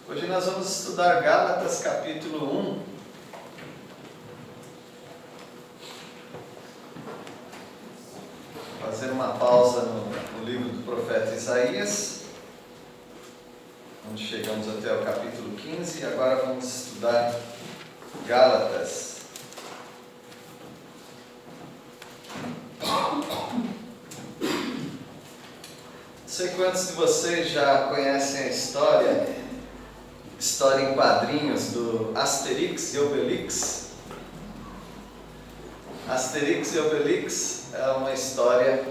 Hoje nós vamos estudar Gálatas capítulo 1. Fazer uma pausa no livro do profeta Isaías, onde chegamos até o capítulo 15, e agora vamos estudar Gálatas. Não sei quantos de vocês já conhecem a história em quadrinhos do Asterix e Obelix. Asterix e Obelix é uma história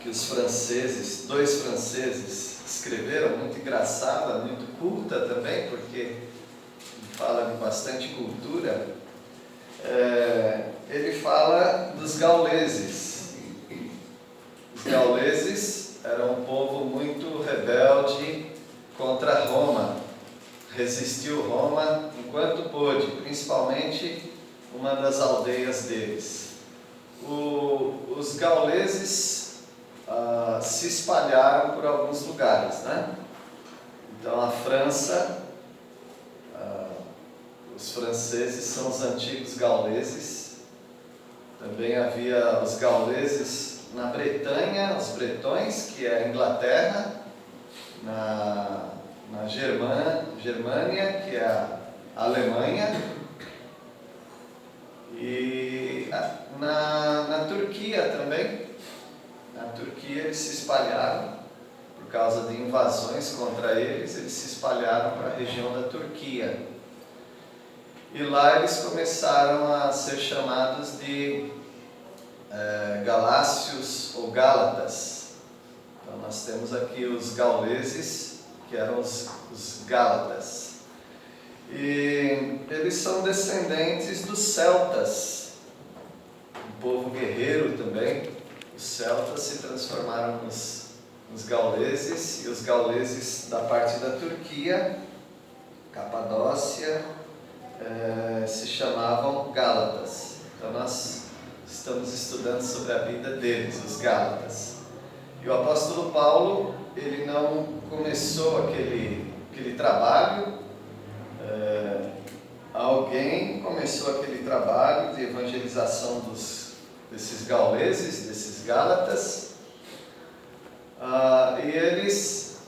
que os franceses, dois franceses, escreveram, muito engraçada, muito culta também, porque fala de bastante cultura. Ele fala dos gauleses. Os gauleses eram um povo muito rebelde contra Roma. Resistiu Roma enquanto pôde, principalmente uma das aldeias deles. Os gauleses se espalharam por alguns lugares, né? Então a França, os franceses são os antigos gauleses. Também havia os gauleses na Bretanha, os bretões, que é a Inglaterra, na Germânia, que é a Alemanha, e na Turquia também. Na Turquia eles se espalharam, por causa de invasões contra eles se espalharam para a região da Turquia. E lá eles começaram a ser chamados de galácios ou gálatas. Então nós temos aqui os gauleses, que eram os gálatas. E eles são descendentes dos celtas, um povo guerreiro também. Os celtas se transformaram nos gauleses, e os gauleses da parte da Turquia, Capadócia, se chamavam gálatas. Então nós estamos estudando sobre a vida deles, os gálatas. E o apóstolo Paulo, ele não começou aquele trabalho, alguém começou aquele trabalho de evangelização desses gauleses, desses gálatas, e eles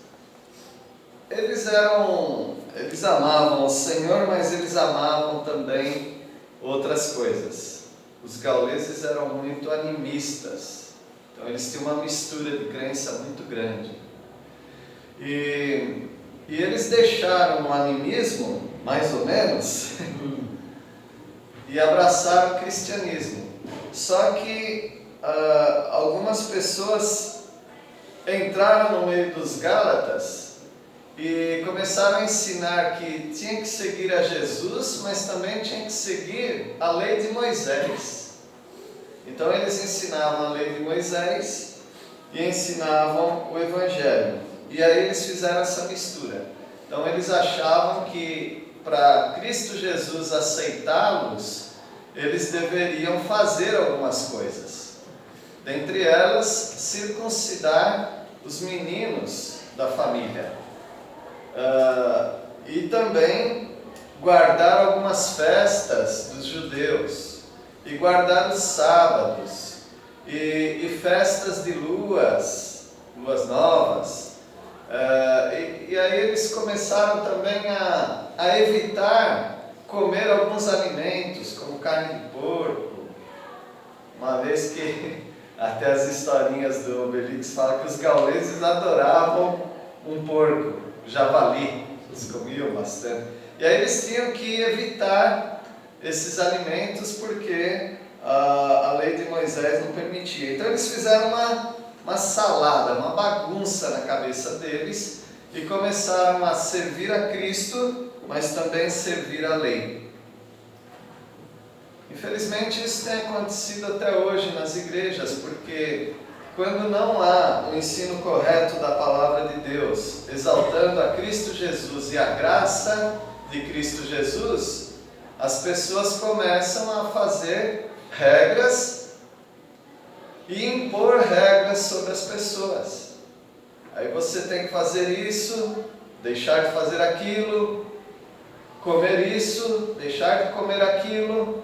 amavam o Senhor, mas eles amavam também outras coisas. Os gauleses eram muito animistas. Então eles tinham uma mistura de crença muito grande. E eles deixaram o animismo, mais ou menos, e abraçaram o cristianismo. Só que algumas pessoas entraram no meio dos gálatas e começaram a ensinar que tinha que seguir a Jesus, mas também tinha que seguir a lei de Moisés. Então eles ensinavam a lei de Moisés e ensinavam o Evangelho. E aí eles fizeram essa mistura. Então eles achavam que para Cristo Jesus aceitá-los, eles deveriam fazer algumas coisas. Dentre elas, circuncidar os meninos da família. E também guardar algumas festas dos judeus. E guardar os sábados, e festas de luas novas. E aí eles começaram também a evitar comer alguns alimentos, como carne de porco. Uma vez que até as historinhas do Obelix falam que os gauleses adoravam um porco, javali, eles comiam bastante. E aí eles tinham que evitar esses alimentos porque a lei de Moisés não permitia. Então eles fizeram uma salada, uma bagunça na cabeça deles e começaram a servir a Cristo, mas também servir a lei. Infelizmente isso tem acontecido até hoje nas igrejas, porque quando não há um ensino correto da palavra de Deus, exaltando a Cristo Jesus e a graça de Cristo Jesus, as pessoas começam a fazer regras e impor regras sobre as pessoas. Aí você tem que fazer isso, deixar de fazer aquilo, comer isso, deixar de comer aquilo,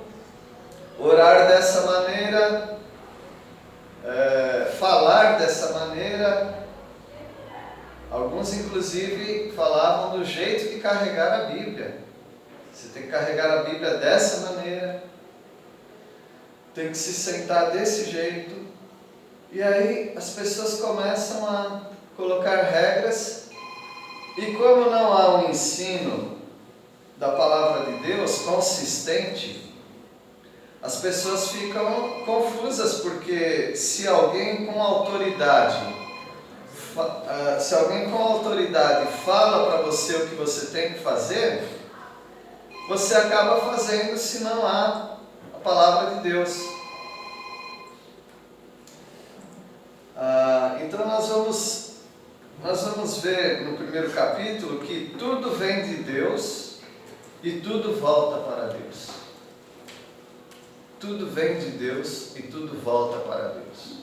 orar dessa maneira, falar dessa maneira. Alguns inclusive falavam do jeito de carregar a Bíblia. Você tem que carregar a Bíblia dessa maneira, tem que se sentar desse jeito. E aí as pessoas começam a colocar regras, e como não há um ensino da palavra de Deus consistente, as pessoas ficam confusas, porque se alguém com autoridade fala para você o que você tem que fazer, você acaba fazendo se não há a palavra de Deus. Então nós vamos ver no primeiro capítulo que tudo vem de Deus e tudo volta para Deus. Tudo vem de Deus e tudo volta para Deus.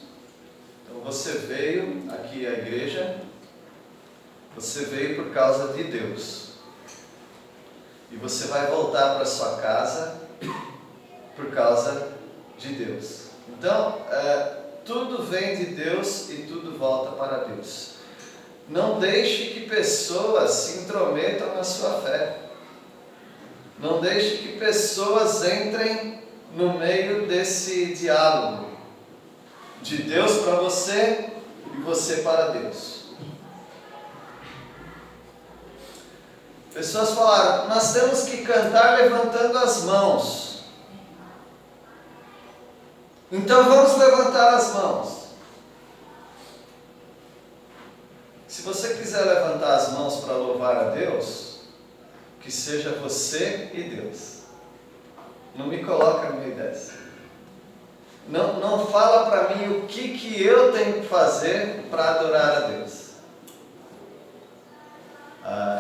Então você veio aqui à igreja, você veio por causa de Deus. E você vai voltar para sua casa por causa de Deus. Então, tudo vem de Deus e tudo volta para Deus. Não deixe que pessoas se intrometam na sua fé. Não deixe que pessoas entrem no meio desse diálogo de Deus para você e você para Deus. Pessoas falaram: nós temos que cantar levantando as mãos. Então vamos levantar as mãos. Se você quiser levantar as mãos para louvar a Deus, que seja você e Deus. Não me coloca no meio dessa. Não fala para mim o que eu tenho que fazer para adorar a Deus.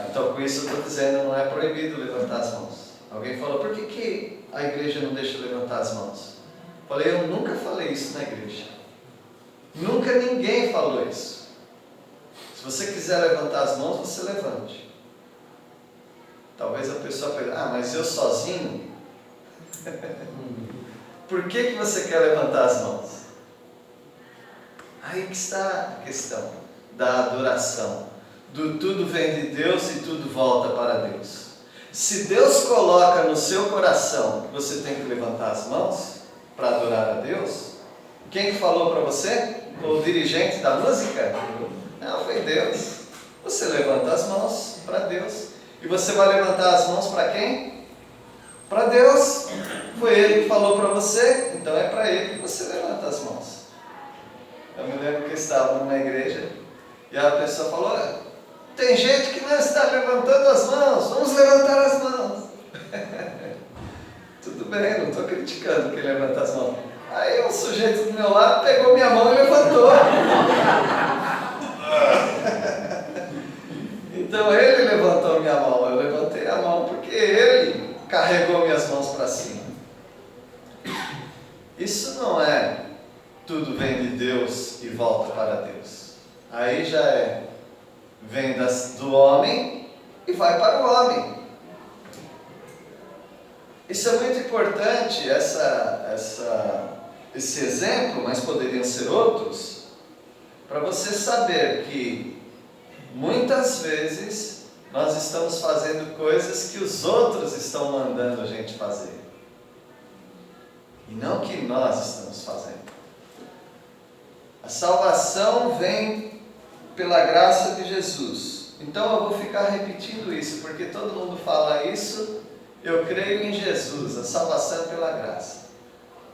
Então com isso eu estou dizendo, não é proibido levantar as mãos. Alguém falou: por que a igreja não deixa levantar as mãos? Falei: eu nunca falei isso na igreja. Nunca ninguém falou isso. Se você quiser levantar as mãos, você levante. Talvez a pessoa pense: mas eu sozinho? Por que você quer levantar as mãos? Aí que está a questão da adoração. Do tudo vem de Deus e tudo volta para Deus. Se Deus coloca no seu coração que você tem que levantar as mãos para adorar a Deus, quem que falou para você? O dirigente da música? Não, foi Deus. Você levanta as mãos para Deus. E você vai levantar as mãos para quem? Para Deus. Foi Ele que falou para você, então é para Ele que você levanta as mãos. Eu me lembro que estava numa igreja e a pessoa falou: tem gente que não está levantando as mãos, vamos levantar as mãos. Tudo bem, não estou criticando quem levanta as mãos. Aí um sujeito do meu lado pegou minha mão e levantou. Então ele levantou minha mão, eu levantei a mão porque ele carregou minhas mãos para cima. Isso não é tudo vem de Deus e volta para Deus. Aí já vem do homem e vai para o homem. Isso é muito importante, esse exemplo, mas poderiam ser outros, para você saber que muitas vezes nós estamos fazendo coisas que os outros estão mandando a gente fazer. E não que nós estamos fazendo. A salvação vem pela graça de Jesus. Então eu vou ficar repetindo isso, porque todo mundo fala isso. Eu creio em Jesus, a salvação é pela graça.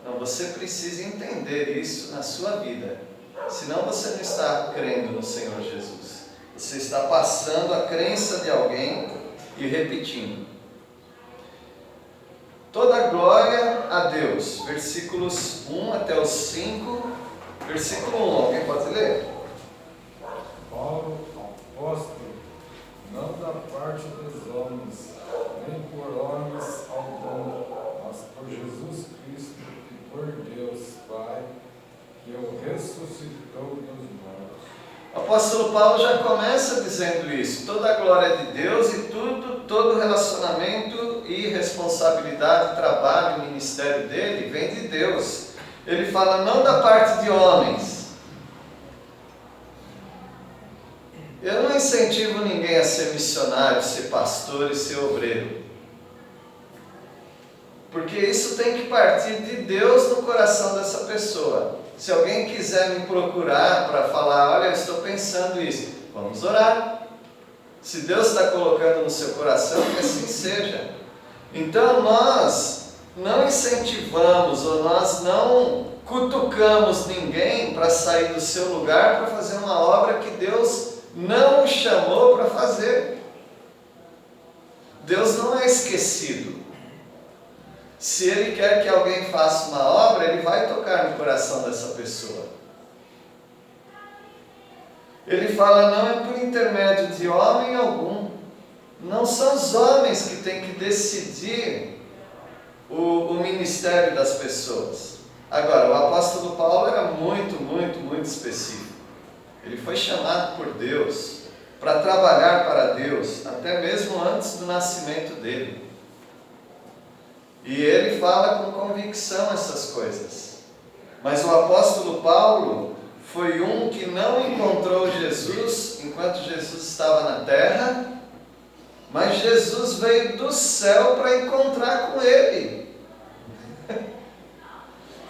Não, você precisa entender isso na sua vida. Senão você não está crendo no Senhor Jesus. Você está passando a crença de alguém e repetindo. Toda glória a Deus. Versículos 1 até os 5. Versículo 1, alguém pode ler? Paulo, apóstolo, não da parte dos homens, nem por homens algum, mas por Jesus Cristo e por Deus Pai, que o ressuscitou dos mortos. O apóstolo Paulo já começa dizendo isso. Toda a glória é de Deus e todo relacionamento e responsabilidade, trabalho, ministério dele vem de Deus. Ele fala não da parte de homens. Eu não incentivo ninguém a ser missionário, ser pastor e ser obreiro. Porque isso tem que partir de Deus no coração dessa pessoa. Se alguém quiser me procurar para falar, olha, eu estou pensando isso, vamos orar. Se Deus está colocando no seu coração, que assim seja. Então nós não incentivamos ou nós não cutucamos ninguém para sair do seu lugar para fazer uma obra que Deus não o chamou para fazer. Deus não é esquecido. Se Ele quer que alguém faça uma obra, Ele vai tocar no coração dessa pessoa. Ele fala, não é por intermédio de homem algum. Não são os homens que têm que decidir o ministério das pessoas. Agora, o apóstolo Paulo era muito específico. Ele foi chamado por Deus para trabalhar para Deus, até mesmo antes do nascimento dele. E ele fala com convicção essas coisas. Mas o apóstolo Paulo foi um que não encontrou Jesus enquanto Jesus estava na terra, mas Jesus veio do céu para encontrar com ele.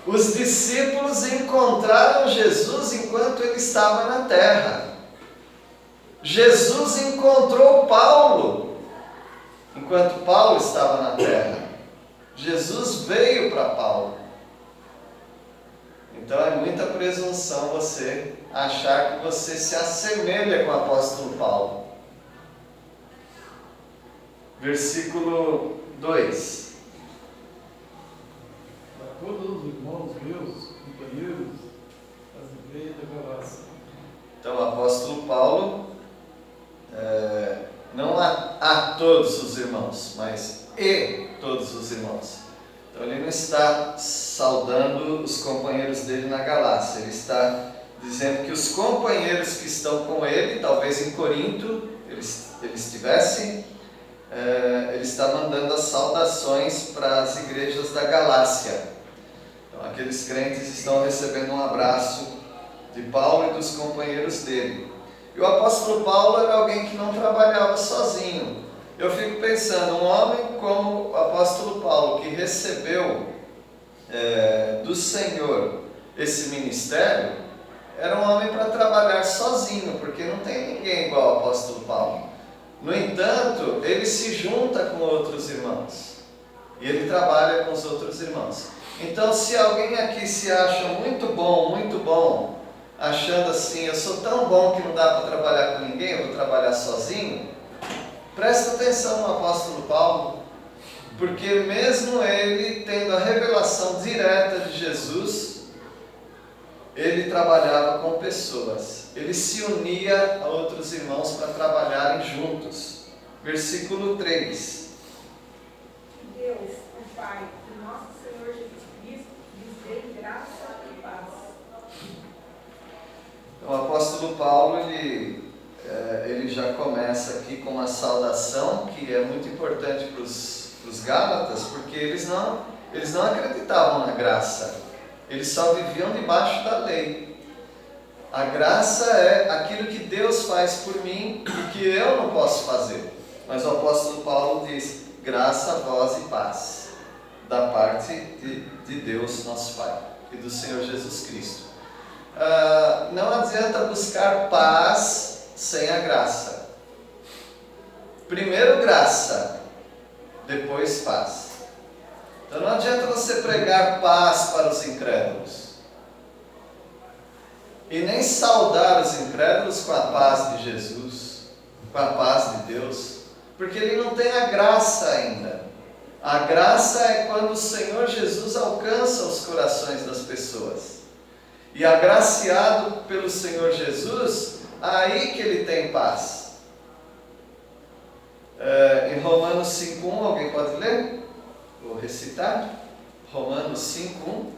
Os discípulos encontraram Jesus enquanto ele estava na terra. Jesus encontrou Paulo enquanto Paulo estava na terra. Jesus veio para Paulo. Então é muita presunção você achar que você se assemelha com o apóstolo Paulo. Versículo 2. A todos os irmãos meus, companheiros das igrejas da Galácia. Então o apóstolo Paulo, não a todos os irmãos, mas todos os irmãos. Então ele não está saudando os companheiros dele na Galácia, ele está dizendo que os companheiros que estão com ele, talvez em Corinto, eles estivessem, ele está mandando as saudações para as igrejas da Galácia. Então aqueles crentes estão recebendo um abraço de Paulo e dos companheiros dele. E o apóstolo Paulo era alguém que não trabalhava sozinho. Eu fico pensando, um homem como o apóstolo Paulo, que recebeu do Senhor esse ministério, era um homem para trabalhar sozinho, porque não tem ninguém igual ao apóstolo Paulo. No entanto, ele se junta com outros irmãos, e ele trabalha com os outros irmãos. Então, se alguém aqui se acha muito bom, achando assim, eu sou tão bom que não dá para trabalhar com ninguém, eu vou trabalhar sozinho, presta atenção no apóstolo Paulo, porque mesmo ele tendo a revelação direta de Jesus, ele trabalhava com pessoas, ele se unia a outros irmãos para trabalharem juntos. Versículo 3. Deus, o Pai, e nosso Senhor Jesus Cristo, lhes dê graça e paz. Então, o apóstolo Paulo, ele já começa aqui com uma saudação que é muito importante para os Gálatas, porque eles não acreditavam na graça, eles só viviam debaixo da lei. A graça é aquilo que Deus faz por mim e que eu não posso fazer. Mas o apóstolo Paulo diz, graça a vós e paz, da parte de Deus nosso Pai e do Senhor Jesus Cristo. Não adianta buscar paz sem a graça. Primeiro graça, depois paz. Então não adianta você pregar paz para os incrédulos e nem saudar os incrédulos com a paz de Jesus, com a paz de Deus, porque ele não tem a graça ainda. A graça é quando o Senhor Jesus alcança os corações das pessoas. E agraciado pelo Senhor Jesus, aí que ele tem paz. Em Romanos 5:1, alguém pode ler? Vou recitar. Romanos 5:1.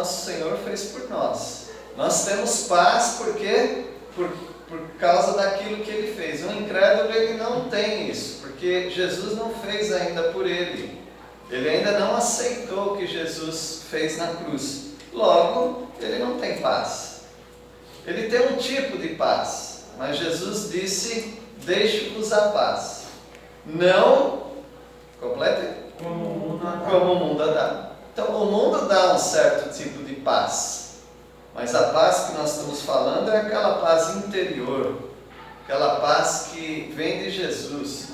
nosso Senhor fez por nós. Nós temos paz porque por causa daquilo que Ele fez. O incrédulo, ele não tem isso, porque Jesus não fez ainda por ele. Ele ainda não aceitou o que Jesus fez na cruz. Logo, ele não tem paz. Ele tem um tipo de paz, mas Jesus disse: deixe-vos a paz. Não, complete? Como o mundo Como o mundo dá. Então, o mundo dá um certo tipo de paz, mas a paz que nós estamos falando é aquela paz interior, aquela paz que vem de Jesus,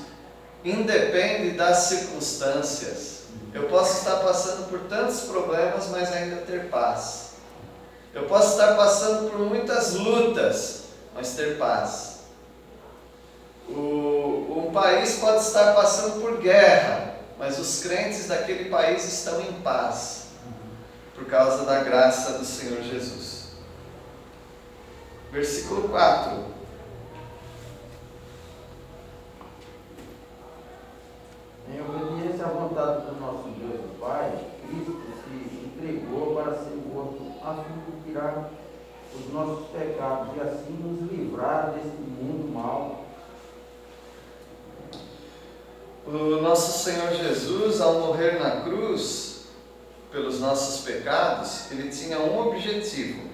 independe das circunstâncias. Eu posso estar passando por tantos problemas, mas ainda ter paz. Eu posso estar passando por muitas lutas, mas ter paz. Um país pode estar passando por guerra, mas os crentes daquele país estão em paz, por causa da graça do Senhor Jesus. Versículo 4. Em obediência à vontade do nosso Deus e Pai, Cristo se entregou para ser morto, a fim de tirar os nossos pecados e assim nos livrar deste mundo mau. O nosso Senhor Jesus, ao morrer na cruz pelos nossos pecados, ele tinha um objetivo.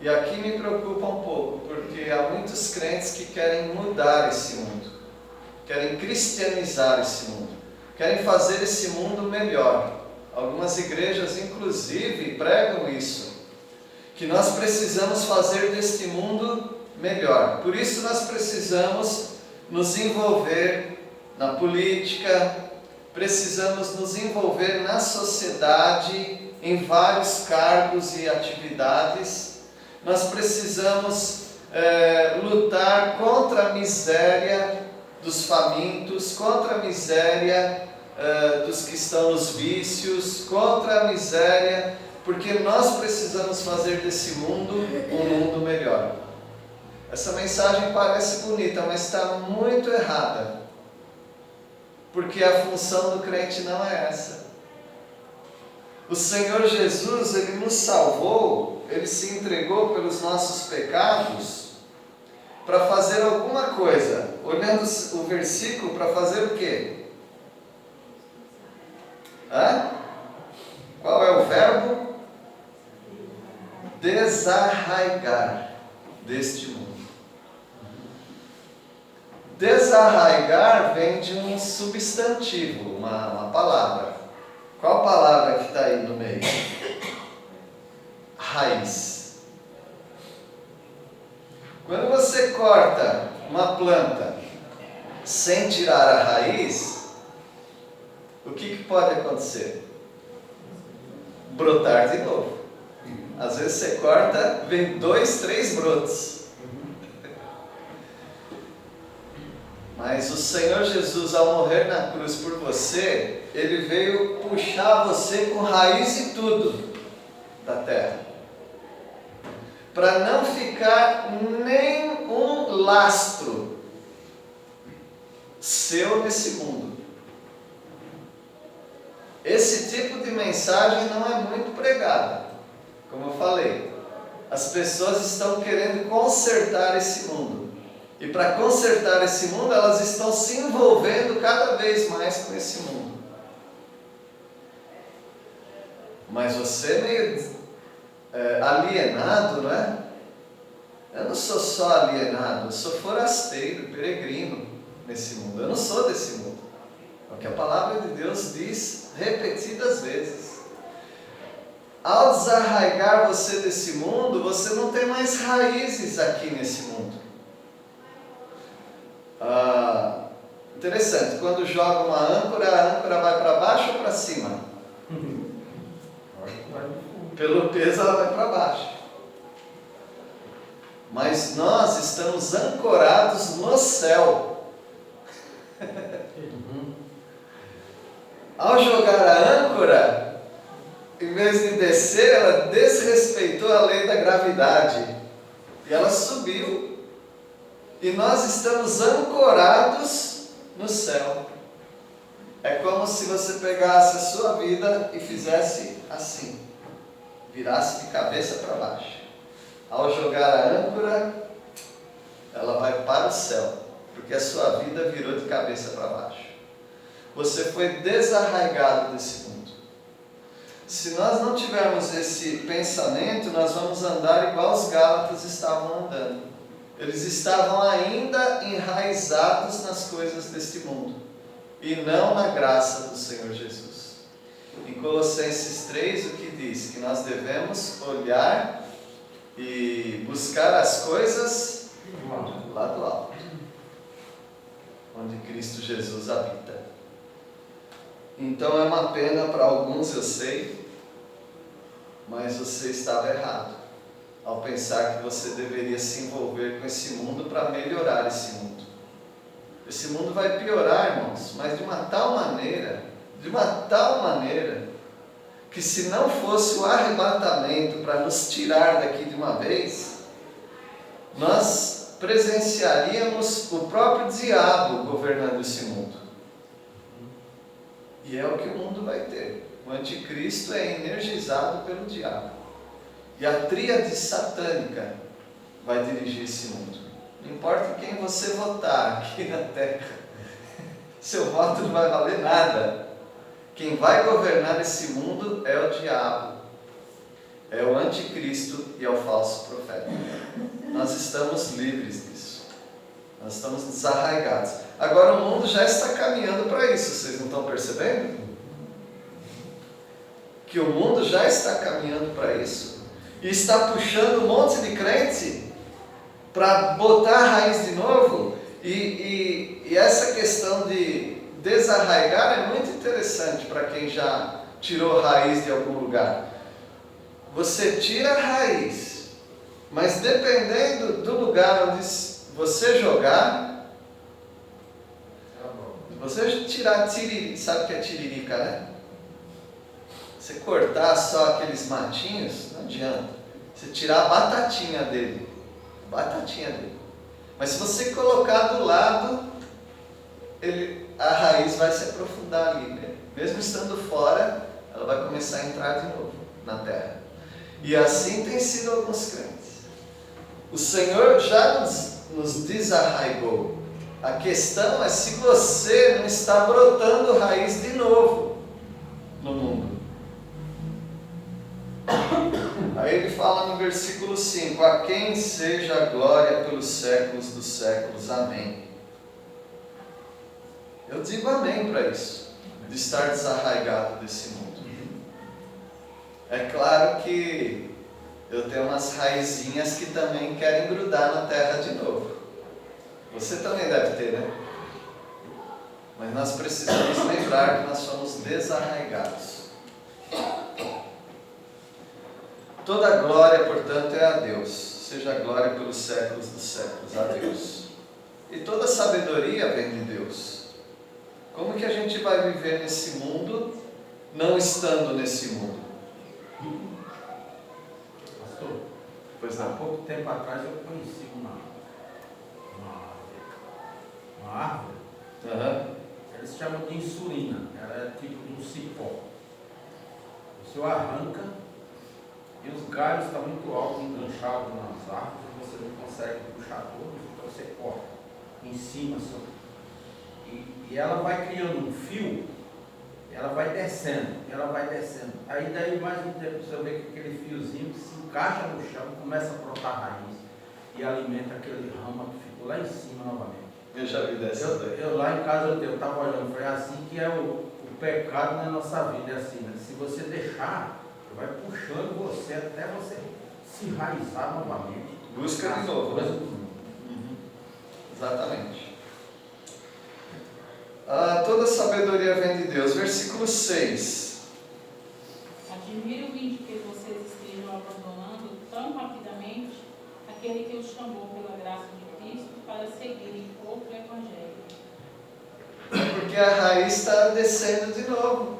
E aqui me preocupa um pouco, porque há muitos crentes que querem mudar esse mundo, querem cristianizar esse mundo, querem fazer esse mundo melhor. Algumas igrejas, inclusive, pregam isso, que nós precisamos fazer deste mundo melhor. Por isso nós precisamos nos envolver na política, precisamos nos envolver na sociedade, em vários cargos e atividades. Nós precisamos lutar contra a miséria dos famintos, contra a miséria dos que estão nos vícios, contra a miséria, porque nós precisamos fazer desse mundo um mundo melhor. Essa mensagem parece bonita, mas está muito errada, porque a função do crente não é essa. O Senhor Jesus, Ele nos salvou, Ele se entregou pelos nossos pecados, para fazer alguma coisa. Olhando o versículo, para fazer o quê? Qual é o verbo? Desarraigar deste mundo. Desarraigar vem de um substantivo, uma palavra. Qual palavra que está aí no meio? Raiz. Quando você corta uma planta sem tirar a raiz, o que pode acontecer? Brotar de novo. Às vezes você corta, vem 2, 3 brotos. Mas o Senhor Jesus, ao morrer na cruz por você, Ele veio puxar você com raiz e tudo da terra, para não ficar nem um lastro seu nesse mundo. Esse tipo de mensagem não é muito pregada. Como eu falei, as pessoas estão querendo consertar esse mundo. E para consertar esse mundo, elas estão se envolvendo cada vez mais com esse mundo. Mas você é meio alienado, não é? Eu não sou só alienado, eu sou forasteiro, peregrino nesse mundo. Eu não sou desse mundo. É o que a palavra de Deus diz repetidas vezes. Ao desarraigar você desse mundo, você não tem mais raízes aqui nesse mundo. Interessante, quando joga uma âncora, a âncora vai para baixo ou para cima? Pelo peso ela vai para baixo. Mas nós estamos ancorados no céu. Ao jogar a âncora, em vez de descer, ela desrespeitou a lei da gravidade. E ela subiu. E nós estamos ancorados no céu. É como se você pegasse a sua vida e fizesse assim, virasse de cabeça para baixo. Ao jogar a âncora, ela vai para o céu, porque a sua vida virou de cabeça para baixo. Você foi desarraigado desse mundo. Se nós não tivermos esse pensamento, nós vamos andar igual os Gálatas estavam andando. Eles estavam ainda enraizados nas coisas deste mundo e não na graça do Senhor Jesus. Em Colossenses 3, o que diz? Que nós devemos olhar e buscar as coisas lá do alto, onde Cristo Jesus habita. Então é uma pena para alguns, eu sei, mas você estava errado ao pensar que você deveria se envolver com esse mundo para melhorar esse mundo. Esse mundo vai piorar, irmãos, mas de uma tal maneira, que se não fosse o arrebatamento para nos tirar daqui de uma vez, nós presenciaríamos o próprio diabo governando esse mundo. E é o que o mundo vai ter. O anticristo é energizado pelo diabo. E a tríade satânica vai dirigir esse mundo. Não importa quem você votar aqui na terra, seu voto não vai valer nada. Quem vai governar esse mundo é o diabo, é o anticristo e é o falso profeta. Nós estamos livres disso. Nós estamos desarraigados. Agora o mundo já está caminhando para isso, vocês não estão percebendo? Que o mundo já está caminhando para isso e está puxando um monte de crente para botar a raiz de novo. E essa questão de desarraigar é muito interessante para quem já tirou raiz de algum lugar. Você tira a raiz, mas dependendo do lugar onde você jogar, você tirar tiririca, sabe o que é tiririca, né? Você cortar só aqueles matinhos, não adianta. Você tirar a batatinha dele. Mas se você colocar do lado, a raiz vai se aprofundar ali, né? Mesmo estando fora, ela vai começar a entrar de novo na terra. E assim tem sido alguns crentes. O Senhor já nos desarraigou. A questão é se você não está brotando raiz de novo no mundo. Aí ele fala no versículo 5: a quem seja a glória pelos séculos dos séculos. Amém. Eu digo amém para isso, de estar desarraigado desse mundo. É claro que eu tenho umas raizinhas que também querem grudar na terra de novo. Você também deve ter, né? Mas nós precisamos lembrar que nós somos desarraigados. Toda glória, portanto, é a Deus. Seja a glória pelos séculos dos séculos. A Deus. E toda sabedoria vem de Deus. Como que a gente vai viver nesse mundo, não estando nesse mundo? Pastor, Pois há não. pouco tempo atrás eu conheci uma árvore. Eles chamam de insulina. Ela é tipo de um cipó. Você arranca e os galhos estão muito altos, enganchados nas árvores, você não consegue puxar todos, então você corta em cima só. E ela vai criando um fio, ela vai descendo. Aí daí mais um tempo você vê que aquele fiozinho que se encaixa no chão, começa a brotar raiz e alimenta aquele ramo que ficou lá em cima novamente. Eu já vi dessa. Eu lá em casa eu estava olhando, foi assim que é o pecado na nossa vida, é assim, né? Se você deixar, vai puxando você até você se enraizar novamente. Busca de novo, né? Exatamente. Toda sabedoria vem de Deus. Versículo 6. Admiro-me de que vocês estejam abandonando tão rapidamente aquele que os chamou pela graça de Cristo para seguirem outro evangelho. É porque a raiz está descendo de novo.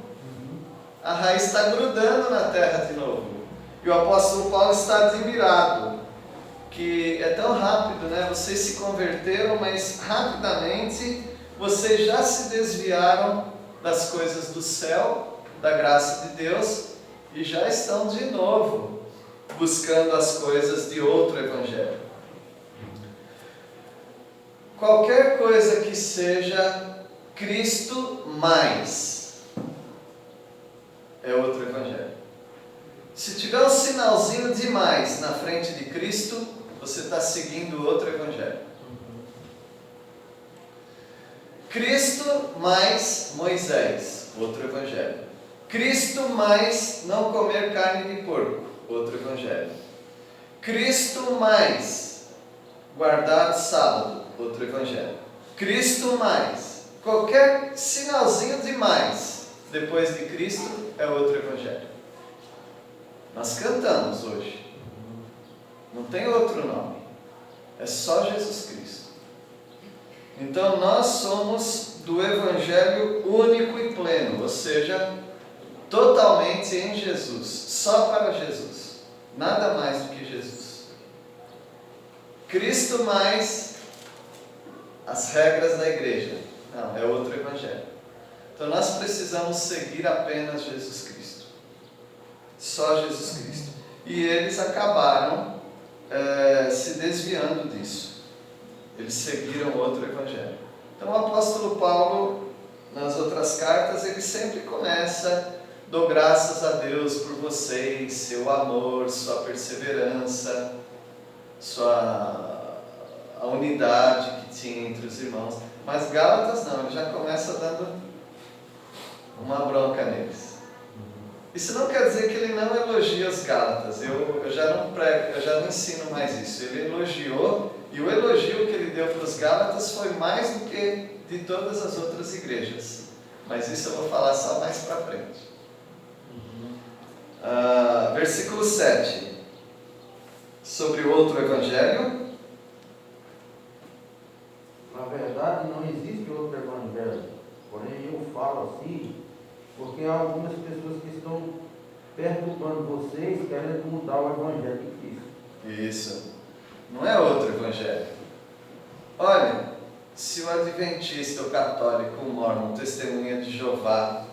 A raiz está grudando na terra de novo. E o apóstolo Paulo está admirado, que é tão rápido, né? Vocês se converteram, mas rapidamente vocês já se desviaram das coisas do céu, da graça de Deus, e já estão de novo buscando as coisas de outro evangelho. Qualquer coisa que seja Cristo mais é outro evangelho. Se tiver um sinalzinho de mais na frente de Cristo, você está seguindo outro evangelho. Cristo mais Moisés, outro evangelho. Cristo mais não comer carne de porco, outro evangelho. Cristo mais guardar o sábado, outro evangelho. Cristo mais qualquer sinalzinho de mais depois de Cristo é outro evangelho. Nós cantamos hoje. Não tem outro nome. É só Jesus Cristo. Então nós somos do evangelho único e pleno, ou seja, totalmente em Jesus, só para Jesus, nada mais do que Jesus. Cristo mais as regras da igreja, não, é outro evangelho. Então nós precisamos seguir apenas Jesus Cristo, só Jesus Cristo. E eles acabaram se desviando disso. Eles seguiram outro evangelho. Então o apóstolo Paulo, nas outras cartas, ele sempre começa: dou graças a Deus por vocês, seu amor, sua perseverança, a unidade que tinha entre os irmãos. Mas Gálatas não, ele já começa dando uma bronca neles. Isso não quer dizer que ele não elogia os Gálatas. Eu já não prego, eu já não ensino mais isso. Ele elogiou, e o elogio que ele deu para os Gálatas foi mais do que de todas as outras igrejas. Mas isso eu vou falar só mais para frente. Versículo 7. Sobre o outro evangelho. Na verdade, não existe outro evangelho. Porém, eu falo assim porque há algumas pessoas que estão perturbando vocês, querendo mudar o evangelho de Cristo. Isso. Não é outro evangelho. Olha, se o adventista, o católico, o mormon, testemunha de Jeová,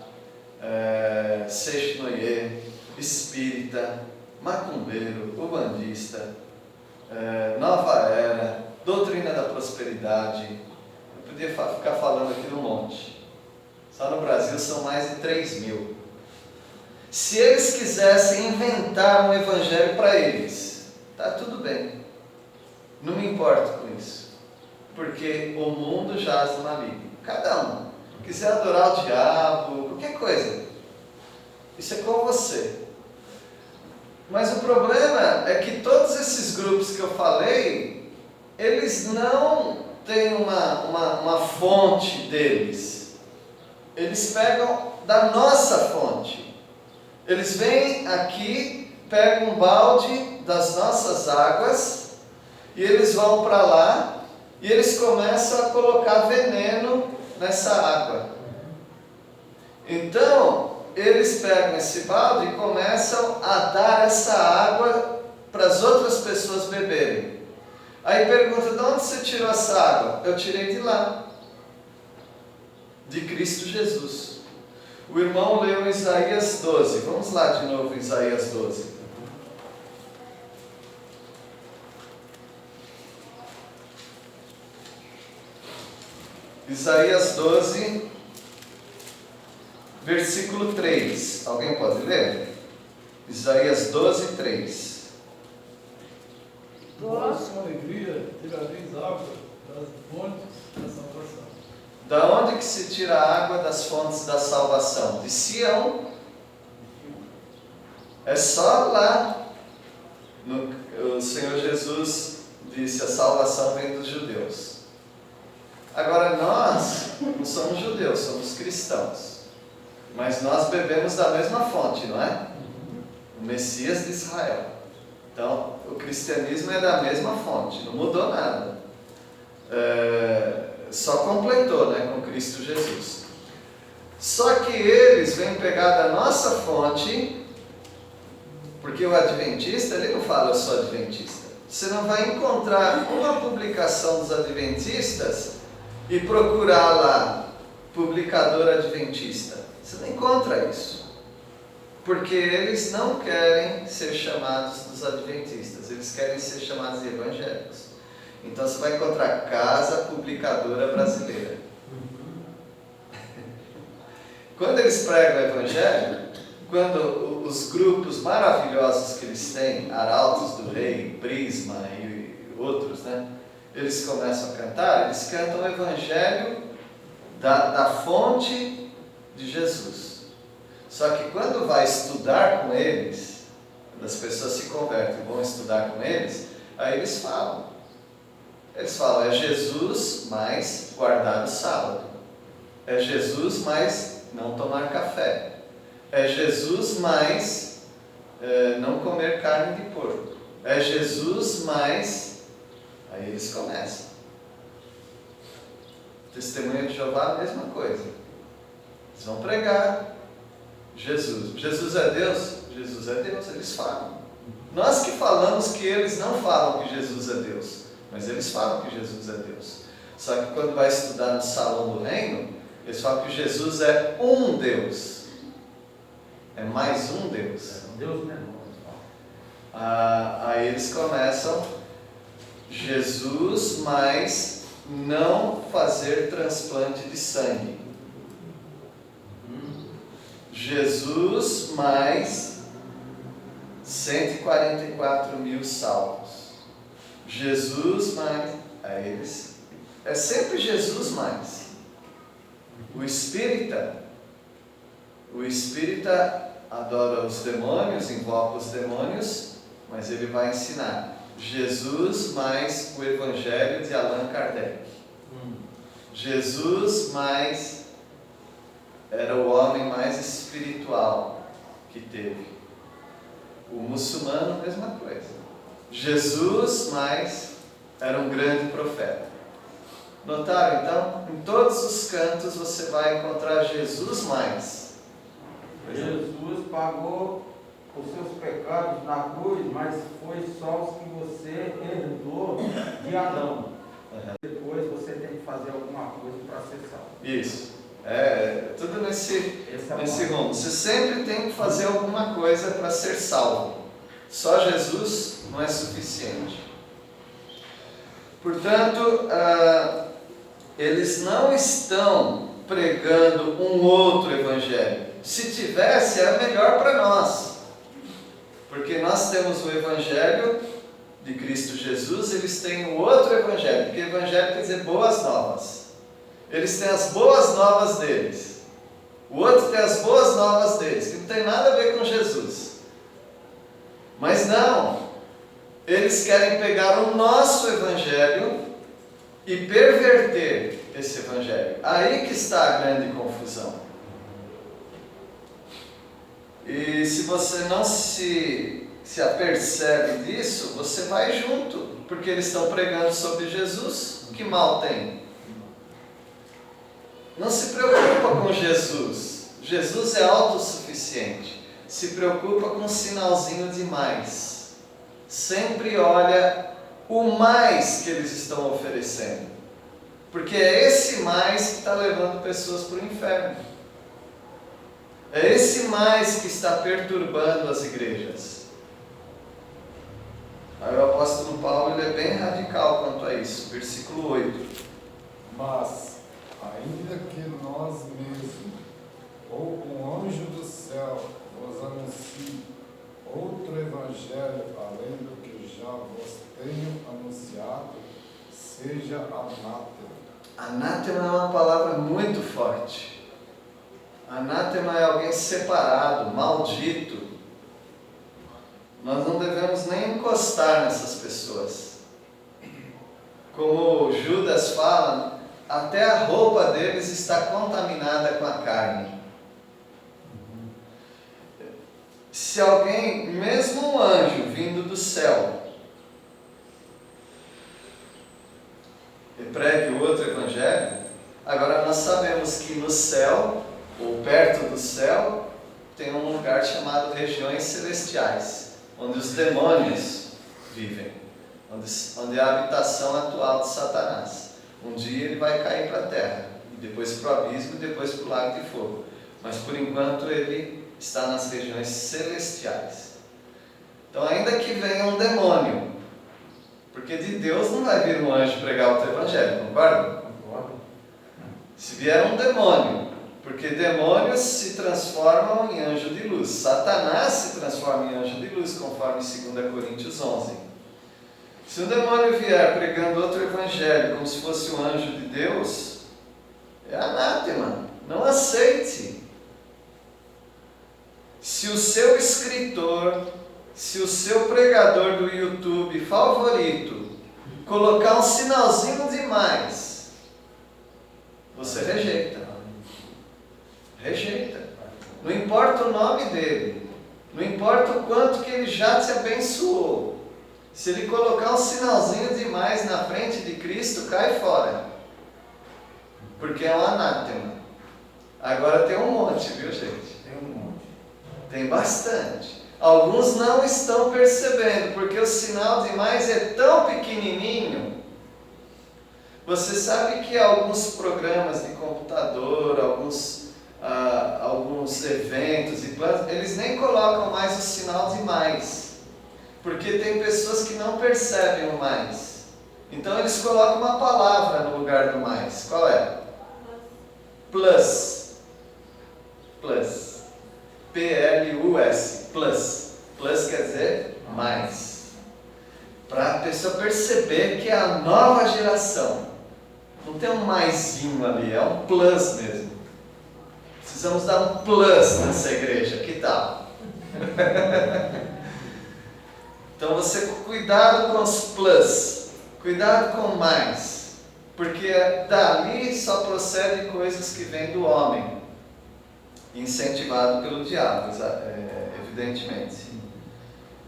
sexnoye, espírita, macumbeiro, ubandista, nova era, doutrina da prosperidade, eu podia ficar falando aqui no monte. Só no Brasil são mais de 3.000. Se eles quisessem inventar um evangelho para eles, está tudo bem. Não me importo com isso. Porque o mundo jaz no maligno. Cada um. Quiser adorar o diabo, qualquer coisa. Isso é com você. Mas o problema é que todos esses grupos que eu falei, eles não têm uma fonte deles. Eles pegam da nossa fonte. Eles vêm aqui, pegam um balde das nossas águas, e eles vão para lá, e eles começam a colocar veneno nessa água. Então, eles pegam esse balde e começam a dar essa água para as outras pessoas beberem. Aí pergunta: de onde você tirou essa água? Eu tirei de lá. De Cristo Jesus. O irmão leu Isaías 12. Vamos lá de novo, Isaías 12. Isaías 12, versículo 3. Alguém pode ler? Isaías 12, 3. Vós com alegria tirareis água das fontes da salvação. Da onde que se tira a água das fontes da salvação? De Sião. É só lá. O Senhor Jesus disse: a salvação vem dos judeus. Agora nós não somos judeus, somos cristãos. Mas nós bebemos da mesma fonte, não é? O Messias de Israel. Então, o cristianismo é da mesma fonte, não mudou nada. Só completou, né, com Cristo Jesus. Só que eles vêm pegar da nossa fonte, porque o adventista, ele não fala: eu sou adventista. Você não vai encontrar uma publicação dos adventistas e procurar lá publicador adventista. Você não encontra isso. Porque eles não querem ser chamados dos adventistas, eles querem ser chamados de evangélicos. Então você vai encontrar Casa Publicadora Brasileira. Quando eles pregam o evangelho, quando os grupos maravilhosos que eles têm, Arautos do Rei, Prisma e outros, né, eles começam a cantar, eles cantam o evangelho da fonte de Jesus. Só que quando vai estudar com eles, quando as pessoas se convertem e vão estudar com eles, aí eles falam, é Jesus mais guardar o sábado, é Jesus mais não tomar café, é Jesus mais não comer carne de porco, é Jesus mais... Aí eles começam. Testemunha de Jeová, a mesma coisa. Eles vão pregar Jesus. Jesus é Deus? Jesus é Deus, eles falam. Nós que falamos que eles não falam que Jesus é Deus, mas eles falam que Jesus é Deus. Só que quando vai estudar no Salão do Reino, eles falam que Jesus é um Deus. É mais um Deus. É um Deus menor. Aí eles começam, Jesus mais não fazer transplante de sangue. Jesus mais 144 mil salvos. Jesus mais... Aí eles... É sempre Jesus mais. O espírita adora os demônios, invoca os demônios, mas ele vai ensinar Jesus mais o Evangelho de Allan Kardec. Jesus mais era o homem mais espiritual que teve. O muçulmano, mesma coisa. Jesus mais era um grande profeta. Notaram então? Em todos os cantos você vai encontrar Jesus mais. Jesus pagou os seus pecados na cruz, mas foi só os que você herdou de Adão. Depois você tem que fazer alguma coisa para ser salvo. Isso. Tudo nesse rumo. Você sempre tem que fazer alguma coisa para ser salvo. Só Jesus não é suficiente. Portanto, eles não estão pregando um outro evangelho. Se tivesse, era melhor para nós. Porque nós temos o evangelho de Cristo Jesus, eles têm o outro evangelho. Porque evangelho quer dizer boas novas. Eles têm as boas novas deles. O outro tem as boas novas deles, que não tem nada a ver com Jesus. Mas não. Eles querem pegar o nosso evangelho e perverter esse evangelho. Aí que está a grande confusão. E se você não se apercebe disso, você vai junto, porque eles estão pregando sobre Jesus. Que mal tem? Não se preocupa com Jesus. Jesus é autossuficiente. Se preocupa com um sinalzinho de mais. Sempre olha o mais que eles estão oferecendo. Porque é esse mais que está levando pessoas para o inferno. É esse mais que está perturbando as igrejas. Aí o apóstolo Paulo ele é bem radical quanto a isso. Versículo 8. Mas, ainda que nós mesmos, ou um anjo do céu, vos anuncie outro evangelho além do que já vos tenho anunciado, seja anátema. Anátema é uma palavra muito forte. Anátema é alguém separado, maldito. Nós não devemos nem encostar nessas pessoas. Como Judas fala, até a roupa deles está contaminada com a carne. Se alguém, mesmo um anjo vindo do céu, e pregue o outro evangelho, agora nós sabemos que no céu, ou perto do céu, tem um lugar chamado regiões celestiais, onde os demônios vivem, onde é a habitação atual de Satanás. Um dia ele vai cair para a terra, depois para o abismo e depois para o lago de fogo. Mas por enquanto ele está nas regiões celestiais. Então, ainda que venha um demônio, porque de Deus não vai vir um anjo pregar outro evangelho, concorda? Se vier um demônio, porque demônios se transformam em anjo de luz, Satanás se transforma em anjo de luz, conforme 2 Coríntios 11. Se um demônio vier pregando outro evangelho como se fosse um anjo de Deus, é anátema, não aceite. Se o seu escritor, se o seu pregador do YouTube favorito colocar um sinalzinho de mais, você rejeita. Rejeita. Não importa o nome dele, não importa o quanto que ele já te abençoou. Se ele colocar um sinalzinho de mais na frente de Cristo, cai fora. Porque é um anátema. Agora tem um monte, viu, gente? Tem um monte. Tem bastante. Alguns não estão percebendo, porque o sinal de mais é tão pequenininho. Você sabe que alguns programas de computador, alguns eventos e planos, eles nem colocam mais o sinal de mais, porque tem pessoas que não percebem o mais. Então eles colocam uma palavra no lugar do mais. Qual é? Plus. Plus. P-L-U-S. Plus. Plus quer dizer mais. Para a pessoa perceber que é a nova geração. Não tem um maisinho ali, é um plus mesmo. Precisamos dar um plus nessa igreja, que tal? Então você, cuidado com os plus, cuidado com mais, porque dali só procede coisas que vêm do homem, incentivado pelo diabo, evidentemente.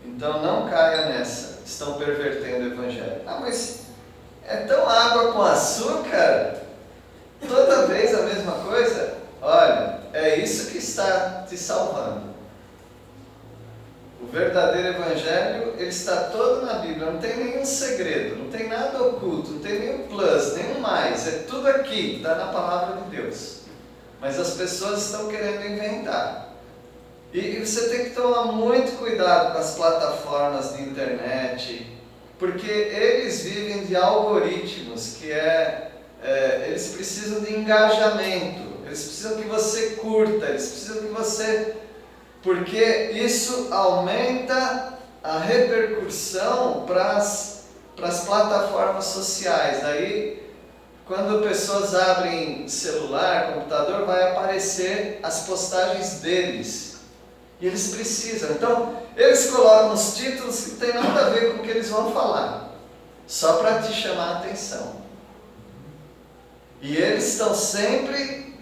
Então não caia nessa, estão pervertendo o evangelho. Ah, mas é tão água com açúcar? Toda vez a mesma coisa? Olha, é isso que está te salvando. O verdadeiro evangelho, ele está todo na Bíblia, não tem nenhum segredo, não tem nada oculto, não tem nenhum plus, nenhum mais, é tudo aqui, está na palavra de Deus. Mas as pessoas estão querendo inventar. E você tem que tomar muito cuidado com as plataformas de internet, porque eles vivem de algoritmos, que eles precisam de engajamento, eles precisam que você curta, eles precisam que você... Porque isso aumenta a repercussão para as plataformas sociais. Aí, quando pessoas abrem celular, computador, vai aparecer as postagens deles. E eles precisam. Então, eles colocam os títulos que não tem nada a ver com o que eles vão falar, só para te chamar a atenção. E eles estão sempre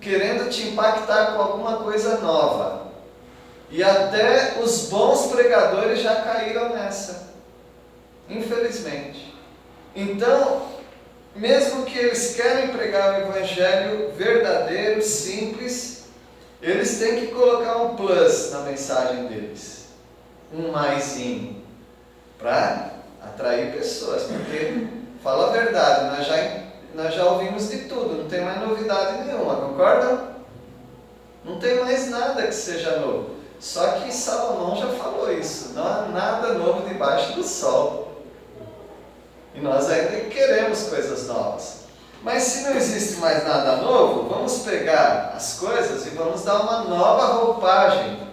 querendo te impactar com alguma coisa nova. E até os bons pregadores já caíram nessa, infelizmente. Então, mesmo que eles querem pregar o evangelho verdadeiro, simples, eles têm que colocar um plus na mensagem deles, um maisinho, para atrair pessoas, porque, fala a verdade, nós já ouvimos de tudo, não tem mais novidade nenhuma, concorda? Não tem mais nada que seja novo. Só que Salomão já falou isso, não há nada novo debaixo do sol. E nós ainda queremos coisas novas. Mas se não existe mais nada novo, vamos pegar as coisas e vamos dar uma nova roupagem,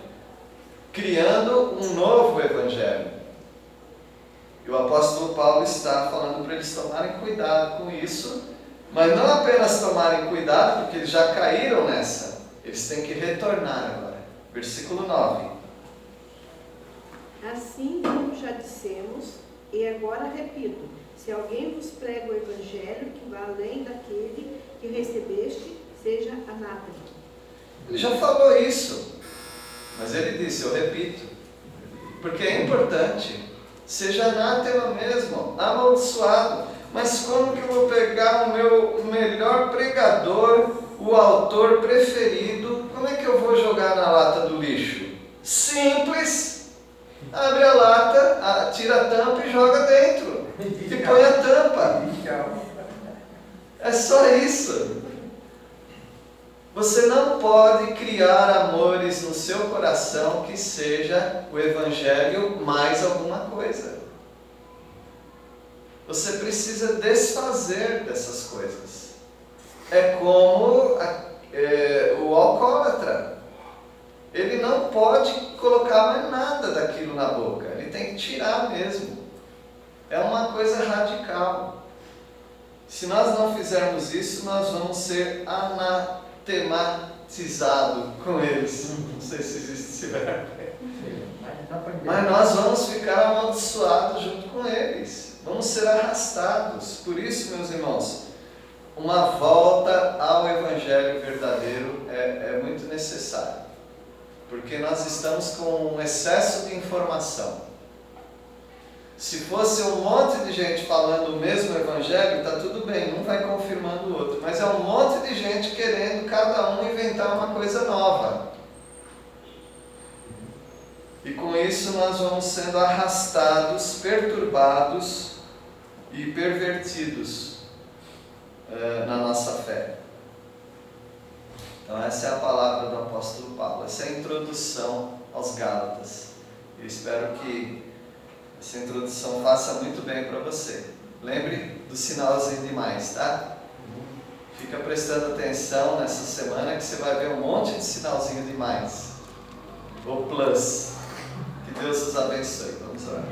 criando um novo evangelho. E o apóstolo Paulo está falando para eles tomarem cuidado com isso, mas não apenas tomarem cuidado, porque eles já caíram nessa, eles têm que retornar agora. Versículo 9. Assim como já dissemos, e agora repito, se alguém vos prega o evangelho que vá além daquele que recebeste, seja anátema. Ele já falou isso, mas ele disse, eu repito, porque é importante, seja anátema mesmo, amaldiçoado. Mas como que eu vou pegar o meu melhor pregador, o autor preferido, como é que eu vou jogar na lata do lixo? Simples, abre a lata, tira a tampa e joga dentro, e põe a tampa. É só isso. Você não pode criar amores no seu coração que seja o Evangelho mais alguma coisa. Você precisa desfazer dessas coisas. É como o alcoólatra. Ele não pode colocar mais nada daquilo na boca. Ele tem que tirar mesmo. É uma coisa radical. Se nós não fizermos isso, nós vamos ser anatematizados com eles. Não sei se existe esse verbo. Mas nós vamos ficar amaldiçoados junto com eles. Vamos ser arrastados. Por isso, meus irmãos, uma volta ao Evangelho verdadeiro é muito necessária. Porque nós estamos com um excesso de informação. Se fosse um monte de gente falando o mesmo Evangelho, está tudo bem, um vai confirmando o outro. Mas é um monte de gente querendo cada um inventar uma coisa nova. E com isso nós vamos sendo arrastados, perturbados e pervertidos na nossa fé. Então essa é a palavra do apóstolo Paulo, essa é a introdução aos Gálatas. Eu espero que essa introdução faça muito bem para você. Lembre do sinalzinho de mais, tá? Fica prestando atenção nessa semana que você vai ver um monte de sinalzinho de mais. Ou plus. Que Deus os abençoe. Vamos orar.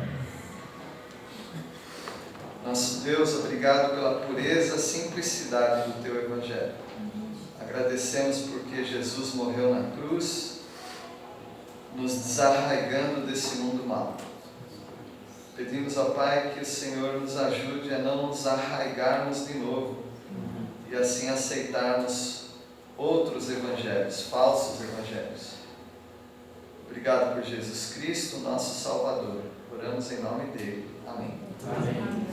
Nosso Deus, obrigado pela pureza, simplicidade do Teu Evangelho. Agradecemos porque Jesus morreu na cruz, nos desarraigando desse mundo mau. Pedimos ao Pai que o Senhor nos ajude a não nos arraigarmos de novo e assim aceitarmos outros evangelhos, falsos evangelhos. Obrigado por Jesus Cristo, nosso Salvador. Oramos em nome dele. Amém. Amém.